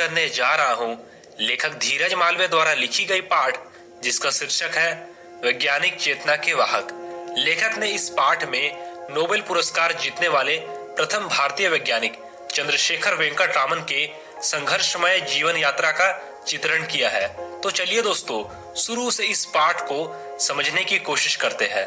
करने जा रहा हूं लेखक धीरज मालवीय द्वारा लिखी गई पाठ जिसका शीर्षक है वैज्ञानिक चेतना के वाहक। लेखक ने इस पाठ में नोबेल पुरस्कार जीतने वाले प्रथम भारतीय वैज्ञानिक चंद्रशेखर वेंकट रामन के संघर्षमय जीवन यात्रा का चित्रण किया है। तो चलिए दोस्तों, शुरू से इस पाठ को समझने की कोशिश करते हैं।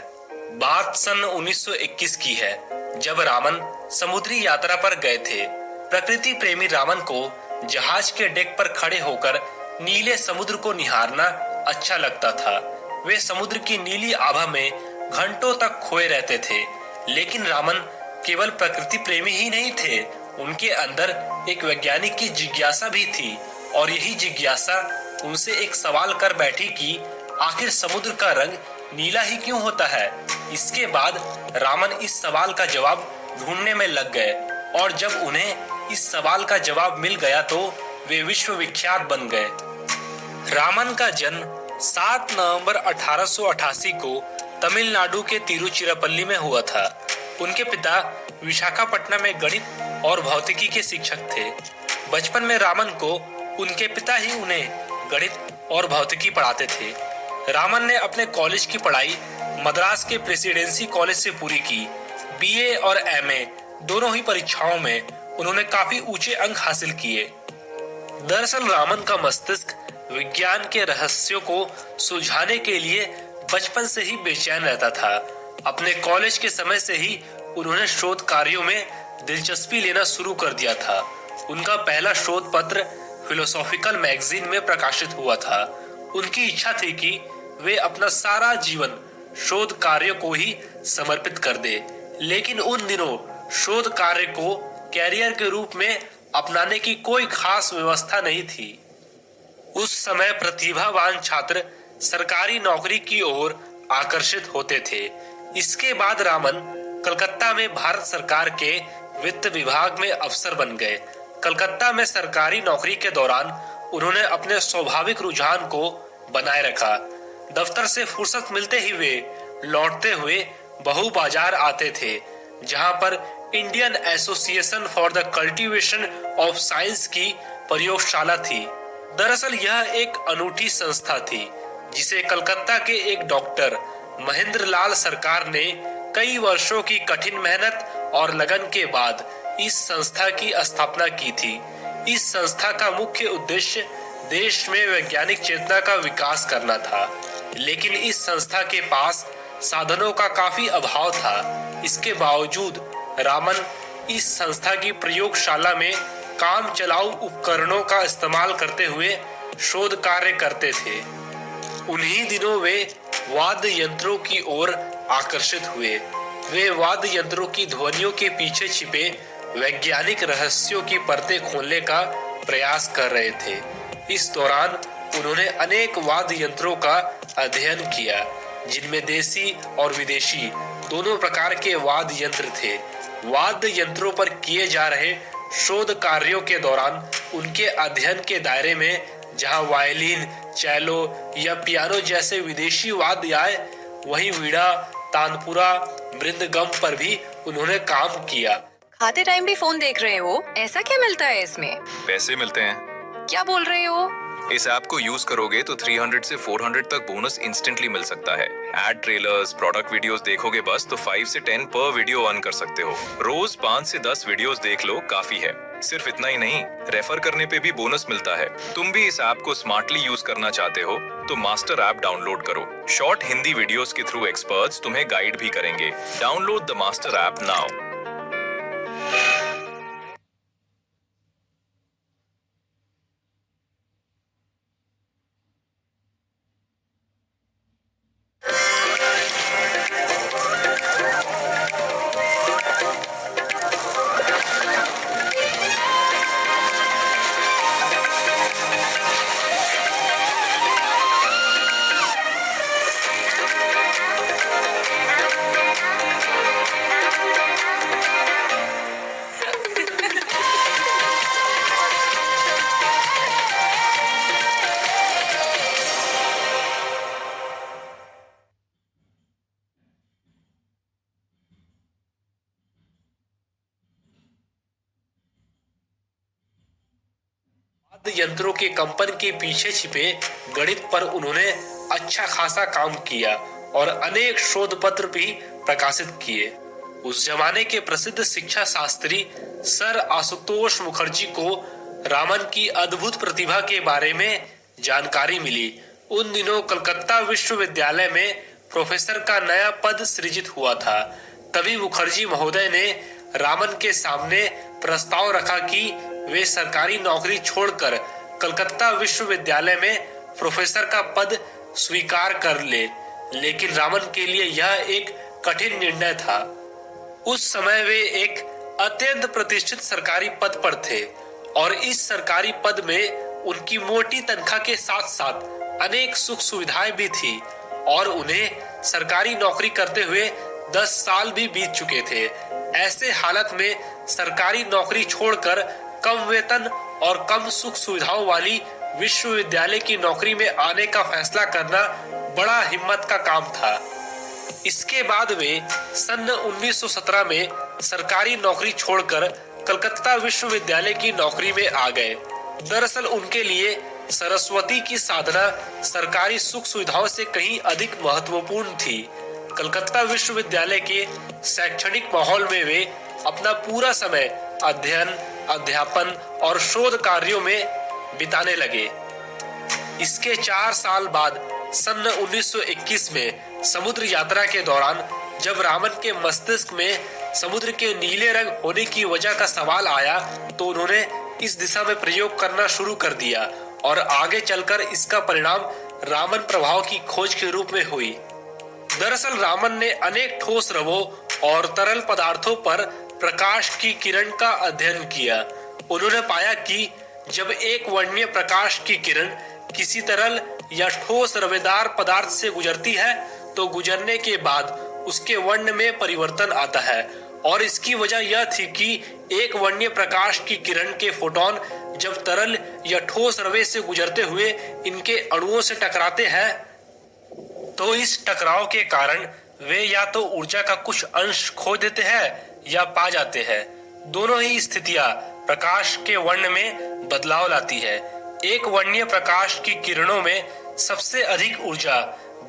बात सन 1921 की है, जब रामन समुद्री यात्रा पर गए थे। प्रकृति प्रेमी रामन को जहाज के डेक पर खड़े होकर नीले समुद्र को निहारना अच्छा लगता था। वे समुद्र की नीली आभा में घंटों तक खोए रहते थे। लेकिन रामन केवल प्रकृति प्रेमी ही नहीं थे, उनके अंदर एक वैज्ञानिक की जिज्ञासा भी थी। और यही जिज्ञासा उनसे एक सवाल कर बैठी कि आखिर समुद्र का रंग नीला ही क्यों होता है। इसके बाद रामन इस सवाल का जवाब ढूंढने में लग गए, और जब उन्हें इस सवाल का जवाब मिल गया तो वे विश्वविख्यात बन गए। रामन का जन्म 7 नवंबर 1888 को तमिलनाडु के तिरुचिरापल्ली में हुआ था। उनके पिता विशाखापट्टनम में गणित और भौतिकी के शिक्षक थे। बचपन में रामन को उनके पिता ही उन्हें गणित और भौतिकी पढ़ाते थे। रामन ने अपने कॉलेज की पढ़ाई मद्रास के प्रेसिडेंसी कॉलेज से पूरी की। बीए और एमए दोनों ही परीक्षाओं में उन्होंने काफी ऊंचे अंक हासिल किए। दरअसल रामन का मस्तिष्क विज्ञान के रहस्यों को सुलझाने के लिए बचपन से ही बेचैन रहता था। अपने कॉलेज के समय से ही उन्होंने शोध कार्यों में दिलचस्पी लेना शुरू कर दिया था। उनका पहला शोध पत्र फिलोसॉफिकल मैगजीन में प्रकाशित हुआ था। उनकी इच्छा थी कि वे अपना सारा जीवन शोध कार्य को ही समर्पित कर दे। लेकिन उन दिनों शोध कार्य को कैरियर के रूप में अपनाने की कोई खास व्यवस्था नहीं थी। उस समय प्रतिभावान छात्र सरकारी नौकरी की ओर आकर्षित होते थे। इसके बाद रामन कलकत्ता में भारत सरकार के वित्त विभाग में अफसर बन गए। कलकत्ता में सरकारी नौकरी के दौरान उन्होंने अपने स्वाभाविक रुझान को बनाए रखा। दफ्तर से फुर्सत मिलते ही वे लौटते हुए बहू बाजार आते थे, जहां पर Indian association for the cultivation of science की प्रयोगशाला थी। दरअसल यह एक अनूठी संस्था थी जिसे कलकत्ता के एक डॉक्टर महेंद्र लाल सरकार ने कई वर्षों की कठिन मेहनत और लगन के बाद इस संस्था की स्थापना की थी। इस संस्था का मुख्य उद्देश्य देश में वैज्ञानिक चेतना का विकास करना था। लेकिन इस संस्था के पास साधनों का काफी अभाव था। इसके बावजूद रामन इस संस्था की प्रयोगशाला में काम चलाऊ उपकरणों का इस्तेमाल करते हुए शोध कार्य करते थे। उन्हीं दिनों वे वाद्य यंत्रों की ओर आकर्षित हुए। वे वाद्य यंत्रों की ध्वनियों के पीछे छिपे वैज्ञानिक रहस्यों की परतें खोलने का प्रयास कर रहे थे। इस दौरान उन्होंने अनेक वाद्य यंत्रों का अध्ययन किया, जिनमें देसी और विदेशी दोनों प्रकार के वाद्य यंत्र थे। वाद्य यंत्रों पर किए जा रहे शोध कार्यों के दौरान उनके अध्ययन के दायरे में जहां वायलिन, चैलो या पियानो जैसे विदेशी वाद्य आए, वहीं वीणा, तानपुरा, मृदंगम पर भी उन्होंने काम किया। खाते टाइम भी फोन देख रहे हो? ऐसा क्या मिलता है इसमें? पैसे मिलते हैं। क्या बोल रहे हो? इस ऐप को यूज करोगे तो 300 से 400 तक बोनस इंस्टेंटली मिल सकता है। एड ट्रेलर्स, प्रोडक्ट वीडियोस देखोगे बस तो 5 से 10 पर वीडियो अर्न कर सकते हो। रोज 5 से 10 वीडियोस देख लो, काफी है। सिर्फ इतना ही नहीं, रेफर करने पे भी बोनस मिलता है। तुम भी इस ऐप को स्मार्टली यूज करना चाहते हो तो मास्टर ऐप डाउनलोड करो। शॉर्ट हिंदी वीडियोस के थ्रू एक्सपर्ट्स तुम्हें गाइड भी करेंगे। Download the master app now. यंत्रों के कंपन के पीछे छिपे गणित पर उन्होंने अच्छा खासा काम किया और अनेक शोध पत्र भी प्रकाशित किए। उस जमाने के प्रसिद्ध शिक्षा शास्त्री सर आशुतोष मुखर्जी को रामन की अद्भुत प्रतिभा के बारे में जानकारी मिली। उन दिनों कलकत्ता विश्वविद्यालय में प्रोफेसर का नया पद सृजित हुआ था। तभी मुखर्जी महोदय ने रामन के सामने प्रस्ताव रखा कि वे सरकारी नौकरी छोड़कर कलकत्ता विश्वविद्यालय में प्रोफेसर का पद स्वीकार कर ले, लेकिन रामन के लिए यह एक कठिन निर्णय था। उस समय वे एक अत्यंत प्रतिष्ठित सरकारी पद पर थे और इस सरकारी पद में उनकी मोटी तनख्वाह के साथ साथ अनेक सुख सुविधाएं भी थी और उन्हें सरकारी नौकरी करते हुए 10 साल भी बीत चुके थे। ऐसे हालत में सरकारी नौकरी छोड़कर कम वेतन और कम सुख सुविधाओं वाली विश्वविद्यालय की नौकरी में आने का फैसला करना बड़ा हिम्मत का काम था। इसके बाद वे सन 1917 में सरकारी नौकरी छोड़कर कलकत्ता विश्वविद्यालय की नौकरी में आ गए। दरअसल उनके लिए सरस्वती की साधना सरकारी सुख सुविधाओं से कहीं अधिक महत्वपूर्ण थी। कलकत्ता विश्वविद्यालय के शैक्षणिक माहौल में वे अपना पूरा समय अध्ययन, अध्यापन और शोध कार्यों में बिताने लगे। इसके 4 साल बाद सन 1921 में समुद्र यात्रा के दौरान जब रामन के मस्तिष्क में समुद्र के नीले रंग होने की वजह का सवाल आया तो उन्होंने इस दिशा में प्रयोग करना शुरू कर दिया और आगे चलकर इसका परिणाम रामन प्रभाव की खोज के रूप में हुई। दरअसल रामन ने अनेक ठोस द्रवों और तरल पदार्थों पर प्रकाश की किरण का अध्ययन किया। उन्होंने पाया कि जब एक वर्णीय प्रकाश की किरण किसी तरल या ठोस रवेदार पदार्थ से गुजरती है तो गुजरने के बाद उसके वर्ण में परिवर्तन आता है और इसकी वजह यह थी कि एक वर्णीय प्रकाश की किरण के फोटोन जब तरल या ठोस रवे से गुजरते हुए इनके अणुओं से टकराते हैं तो इस टकराव के कारण वे या तो ऊर्जा का कुछ अंश खो देते हैं या पा जाते हैं। दोनों ही स्थितियां प्रकाश के वर्ण में बदलाव लाती है। एक वर्णीय प्रकाश की किरणों में सबसे अधिक ऊर्जा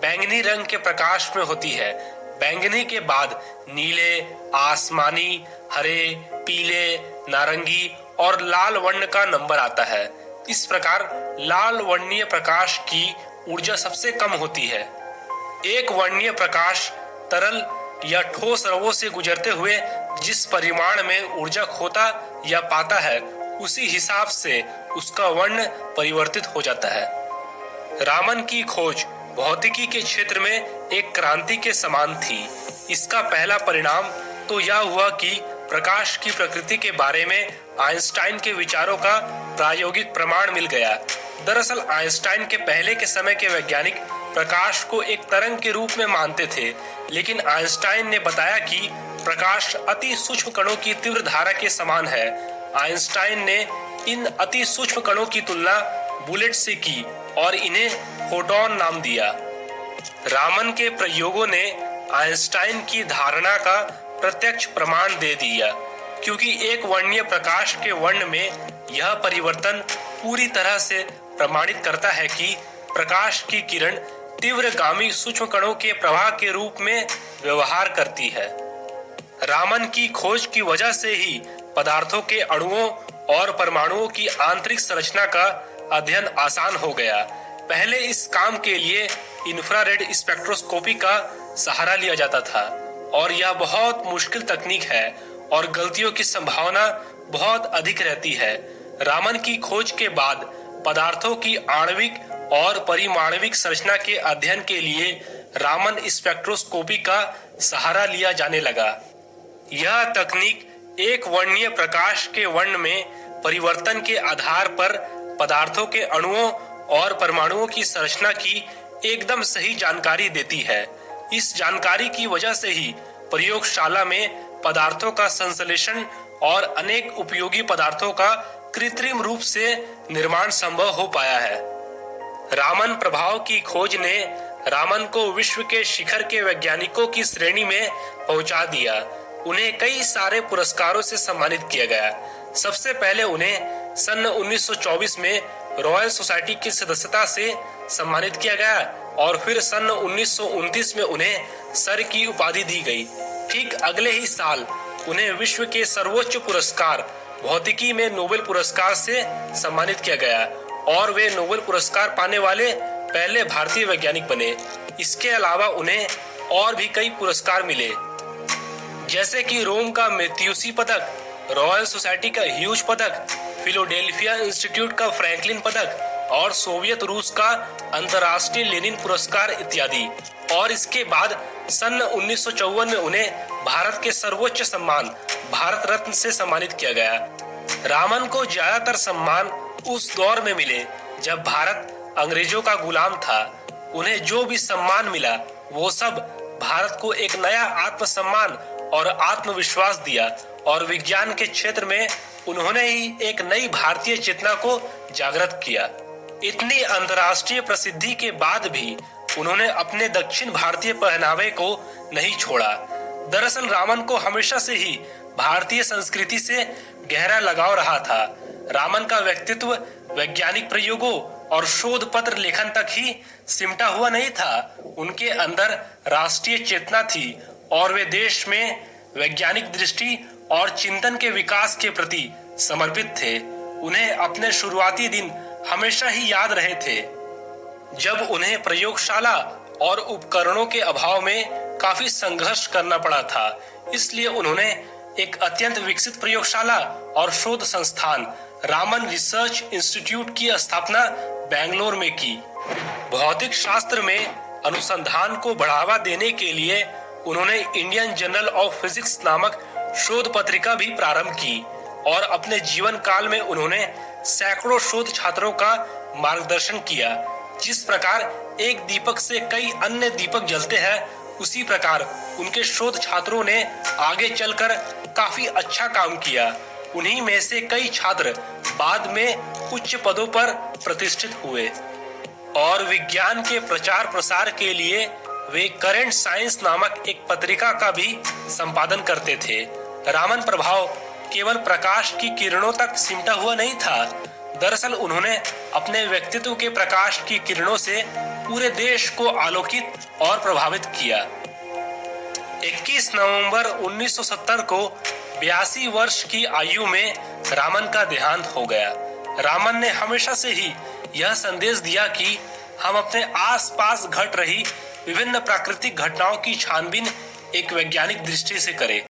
बैंगनी रंग के प्रकाश में होती है। बैंगनी के बाद नीले, आसमानी, हरे, पीले, नारंगी और लाल वर्ण का नंबर आता है। इस प्रकार लाल वर्णीय प्रकाश की ऊर्जा सबसे कम होती है। एक वर्णीय प्रकाश तरल या ठोस रवों से गुजरते हुए जिस परिमाण में ऊर्जा खोता या पाता है उसी हिसाब से उसका वर्ण परिवर्तित हो जाता है। रामन की खोज भौतिकी के क्षेत्र में एक क्रांति के समान थी। इसका पहला परिणाम तो यह हुआ कि प्रकाश की प्रकृति के बारे में आइंस्टाइन के विचारों का प्रायोगिक प्रमाण मिल गया। दरअसल आइंस्टाइन के पहले के समय के वैज्ञानिक प्रकाश को एक तरंग के रूप में मानते थे, लेकिन आइंस्टाइन ने बताया कि प्रकाश अति सूक्ष्म कणों की तीव्र धारा के समान है। आइंस्टाइन ने इन अति सूक्ष्म कणों की तुलना बुलेट से की और इन्हें फोटोन नाम दिया। रामन के प्रयोगों ने आइंस्टाइन की धारणा का प्रत्यक्ष प्रमाण दे दिया, क्योंकि एक वर्णीय प्रकाश के वर्ण में यह परिवर्तन पूरी तरह से प्रमाणित करता है कि प्रकाश की किरण तीव्रगामी सूक्ष्म कणों के प्रवाह के रूप में व्यवहार करती है। रामन की खोज की वजह से ही पदार्थों के अणुओं और परमाणुओं की आंतरिक संरचना का अध्ययन आसान हो गया। पहले इस काम के लिए इंफ्रारेड स्पेक्ट्रोस्कोपी का सहारा लिया जाता था और यह बहुत मुश्किल तकनीक है और गलतियों की संभावना बहुत अधिक रहती है। रामन की खोज के बाद पदार्थों की आणविक और परिमाणविक संरचना के अध्ययन के लिए रामन स्पेक्ट्रोस्कोपी का सहारा लिया जाने लगा। यह तकनीक एक वर्णीय प्रकाश के वर्ण में परिवर्तन के आधार पर पदार्थों के अणुओं और परमाणुओं की संरचना की एकदम सही जानकारी देती है। इस जानकारी की वजह से ही प्रयोगशाला में पदार्थों का संश्लेषण और अनेक उपयोगी पदार्थों का कृत्रिम रूप से निर्माण संभव हो पाया है। रामन प्रभाव की खोज ने रामन को विश्व के शिखर के वैज्ञानिकों की श्रेणी में पहुंचा दिया। उन्हें कई सारे पुरस्कारों से सम्मानित किया गया। सबसे पहले उन्हें सन 1924 में रॉयल सोसाइटी की सदस्यता से सम्मानित किया गया और फिर सन 1929 में उन्हें सर की उपाधि दी गई। ठीक अगले ही साल उन्हें विश्व के सर्वोच्च पुरस्कार भौतिकी में नोबेल पुरस्कार से सम्मानित किया गया और वे नोबेल पुरस्कार पाने वाले पहले भारतीय वैज्ञानिक बने। इसके अलावा उन्हें और भी कई पुरस्कार मिले, जैसे कि रोम का मैथ्यूसी पदक, रॉयल सोसाइटी का ह्यूज पदक, फिलाडेल्फिया इंस्टीट्यूट का फ्रैंकलिन पदक और सोवियत रूस का अंतर्राष्ट्रीय लेनिन पुरस्कार इत्यादि। और इसके बाद सन 1954 में उन्हें भारत के सर्वोच्च सम्मान भारत रत्न से सम्मानित किया गया। रामन को ज्यादातर सम्मान उस दौर में मिले जब भारत अंग्रेजों का गुलाम था। उन्हें जो भी सम्मान मिला वो सब भारत को एक नया आत्मसम्मान और आत्मविश्वास दिया और विज्ञान के क्षेत्र में उन्होंने ही एक नई भारतीय चेतना को जागृत किया। इतनी अंतर्राष्ट्रीय प्रसिद्धि के बाद भी उन्होंने अपने दक्षिण भारतीय पहनावे को नहीं छोड़ा। दरअसल रामन को हमेशा से ही भारतीय संस्कृति से गहरा लगाव रहा था। रामन का व्यक्तित्व वैज्ञानिक प्रयोगों और शोध पत्र लेखन तक ही सिमटा हुआ नहीं था। उनके अंदर राष्ट्रीय चेतना थी और वे देश में वैज्ञानिक दृष्टि और चिंतन के विकास के प्रति समर्पित थे। उन्हें अपने शुरुआती दिन हमेशा ही याद रहे थे, जब उन्हें प्रयोगशाला और उपकरणों के अभाव में काफी संघर्ष करना पड़ा था। इसलिए उन्होंने एक अत्यंत विकसित प्रयोगशाला और शोध संस्थान रामन रिसर्च इंस्टीट्यूट की स्थापना बेंगलोर में की। भौतिक शास्त्र में अनुसंधान को बढ़ावा देने के लिए उन्होंने इंडियन जर्नल ऑफ फिजिक्स नामक शोध पत्रिका भी प्रारंभ की और अपने जीवन काल में उन्होंने सैकड़ों शोध छात्रों का मार्गदर्शन किया। जिस प्रकार एक दीपक से कई अन्य दीपक जलते हैं, उसी प्रकार उनके शोध छात्रों ने आगे चलकर काफी अच्छा काम किया। उन्हीं में से कई छात्र बाद में उच्च पदों पर प्रतिष्ठित हुए और विज्ञान के प्रचार प्रसार के लिए वे करेंट साइंस नामक एक पत्रिका का भी संपादन करते थे। रामन प्रभाव केवल प्रकाश की किरणों तक सिमटा हुआ नहीं था। दरअसल उन्होंने अपने व्यक्तित्व के प्रकाश की किरणों से पूरे देश को आलोकित और प्रभावित किया। 21 नवंबर 1970 को 82 वर्ष की आयु में रामन का देहांत हो गया। रामन ने हमेशा से ही यह संदेश दिया कि हम अपने आसपास घट रही विभिन्न प्राकृतिक घटनाओं की छानबीन एक वैज्ञानिक दृष्टि से करें।